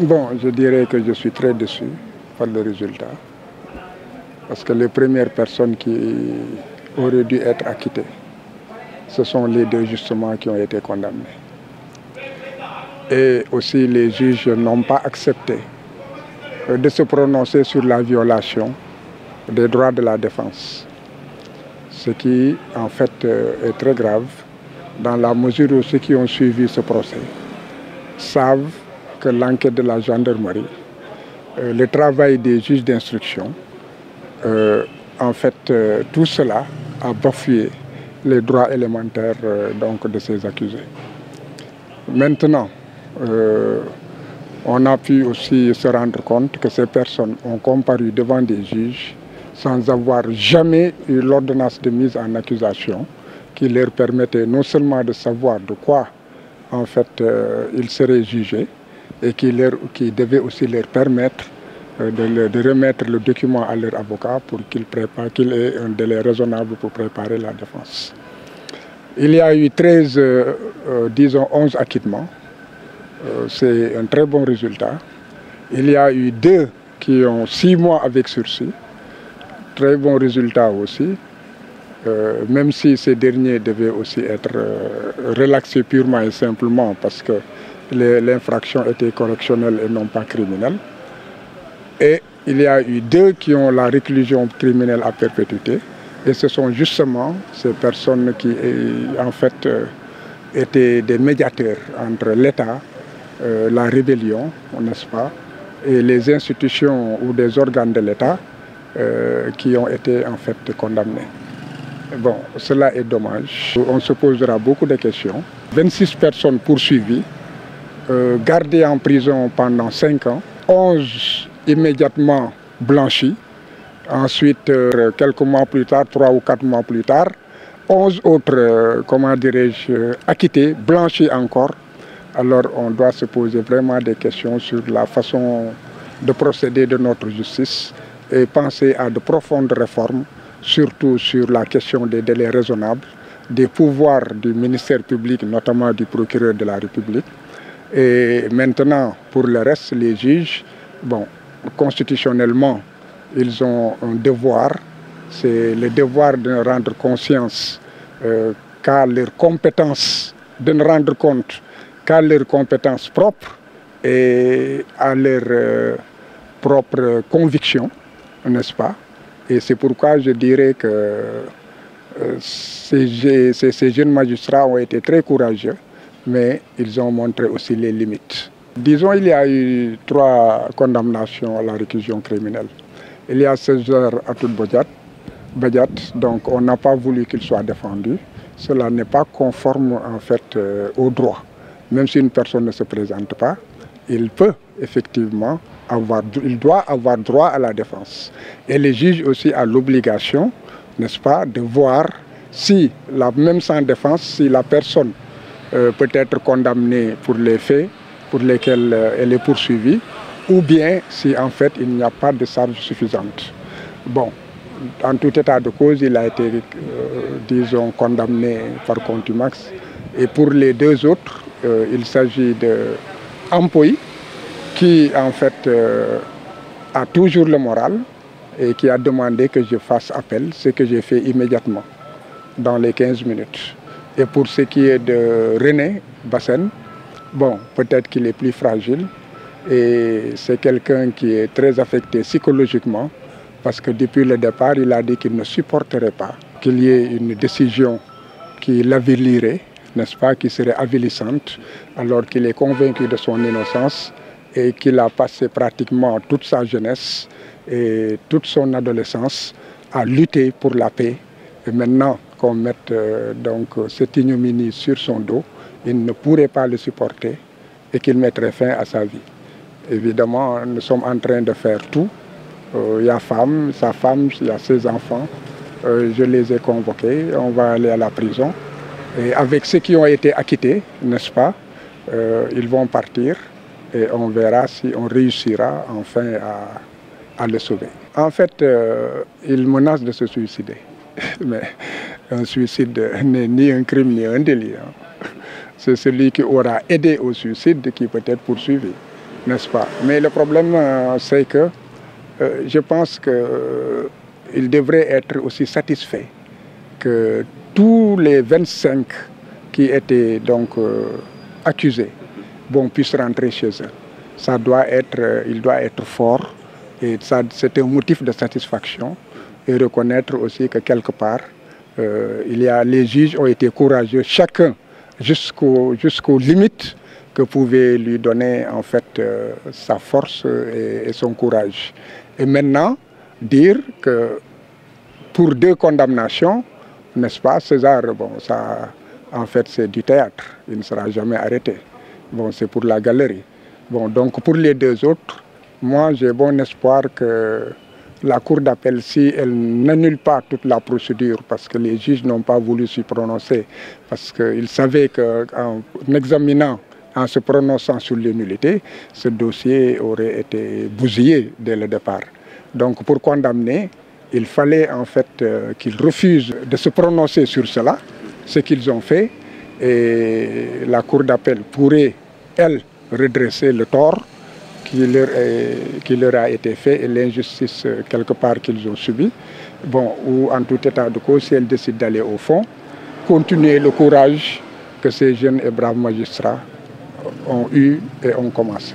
Bon, je dirais que je suis très déçu par le résultat. Parce que les premières personnes qui auraient dû être acquittées, ce sont les deux justement qui ont été condamnés. Et aussi les juges n'ont pas accepté de se prononcer sur la violation des droits de la défense. Ce qui en fait est très grave dans la mesure où ceux qui ont suivi ce procès savent que l'enquête de la gendarmerie, le travail des juges d'instruction, en fait tout cela a bafoué les droits élémentaires donc, de ces accusés. Maintenant, on a pu aussi se rendre compte que ces personnes ont comparu devant des juges sans avoir jamais eu l'ordonnance de mise en accusation qui leur permettait non seulement de savoir de quoi en fait ils seraient jugés et qui devait aussi leur permettre de remettre le document à leur avocat pour qu'il ait un délai raisonnable pour préparer la défense. Il y a eu 11 acquittements. C'est un très bon résultat. Il y a eu 2 qui ont 6 mois avec sursis. Très bon résultat aussi. Même si ces derniers devaient aussi être relaxés purement et simplement parce que l'infraction était correctionnelle et non pas criminelle. Et il y a eu 2 qui ont la réclusion criminelle à perpétuité. Et ce sont justement ces personnes qui, en fait, étaient des médiateurs entre l'État, la rébellion, n'est-ce pas, et les institutions ou des organes de l'État qui ont été, en fait, condamnés. Bon, cela est dommage. On se posera beaucoup de questions. 26 personnes poursuivies, gardées en prison pendant 5 ans, 11 immédiatement blanchies. Ensuite, quelques mois plus tard, 3 ou 4 mois plus tard, 11 autres, comment dirais-je, acquittés, blanchis encore. Alors on doit se poser vraiment des questions sur la façon de procéder de notre justice et penser à de profondes réformes, surtout sur la question des délais raisonnables, des pouvoirs du ministère public, notamment du procureur de la République. Et maintenant, pour le reste, les juges, bon, constitutionnellement, ils ont un devoir, c'est le devoir de rendre conscience qu'à leurs compétences, de ne rendre compte qu'à leurs compétences propres et à leurs propres convictions, n'est-ce pas? Et c'est pourquoi je dirais que ces jeunes magistrats ont été très courageux, mais ils ont montré aussi les limites. Disons, il y a eu 3 condamnations à la réclusion criminelle. Il y a César Atoute Badiat, donc on n'a pas voulu qu'il soit défendu. Cela n'est pas conforme en fait au droit. Même si une personne ne se présente pas, il peut effectivement il doit avoir droit à la défense. Et le juge aussi a l'obligation, n'est-ce pas, de voir si, même sans défense, si la personne peut être condamnée pour les faits pour lesquels elle est poursuivie, ou bien si en fait il n'y a pas de charge suffisante. Bon, en tout état de cause, il a été, disons, condamné par contumace. Et pour les 2 autres, il s'agit de Ampoy, qui en fait a toujours le moral et qui a demandé que je fasse appel, ce que j'ai fait immédiatement, dans les 15 minutes. Et pour ce qui est de René Bassène, bon, peut-être qu'il est plus fragile, et c'est quelqu'un qui est très affecté psychologiquement parce que depuis le départ, il a dit qu'il ne supporterait pas qu'il y ait une décision qui l'avilirait, n'est-ce pas, qui serait avilissante, alors qu'il est convaincu de son innocence et qu'il a passé pratiquement toute sa jeunesse et toute son adolescence à lutter pour la paix. Et maintenant qu'on mette donc cette ignominie sur son dos, il ne pourrait pas le supporter et qu'il mettrait fin à sa vie. Évidemment, nous sommes en train de faire tout. Il y a sa femme, il y a ses enfants. Je les ai convoqués. On va aller à la prison. Et avec ceux qui ont été acquittés, n'est-ce pas, ils vont partir et on verra si on réussira enfin à le sauver. En fait, il menace de se suicider. Mais un suicide n'est ni un crime ni un délit. C'est celui qui aura aidé au suicide qui peut être poursuivi. n'est-ce pas? Mais le problème, c'est que je pense qu'il devrait être aussi satisfait que tous les 25 qui étaient donc accusés puissent rentrer chez eux. Il doit être fort et c'est un motif de satisfaction et reconnaître aussi que quelque part, les juges ont été courageux, chacun jusqu'aux limites que pouvait lui donner en fait sa force et son courage. Et maintenant, dire que pour 2 condamnations, n'est-ce pas, César, ça, en fait, c'est du théâtre. Il ne sera jamais arrêté. C'est pour la galerie. Donc pour les 2 autres, moi, j'ai bon espoir que la Cour d'appel, si elle n'annule pas toute la procédure, parce que les juges n'ont pas voulu s'y prononcer, parce qu'ils savaient qu'en examinant, en se prononçant sur les nullités, ce dossier aurait été bousillé dès le départ. Donc pour condamner, il fallait en fait qu'ils refusent de se prononcer sur cela, ce qu'ils ont fait, et la Cour d'appel pourrait, elle, redresser le tort qui leur a été fait et l'injustice quelque part qu'ils ont subi. Ou en tout état de cause, si elle décide d'aller au fond, continuer le courage que ces jeunes et braves magistrats ont eu et ont commencé.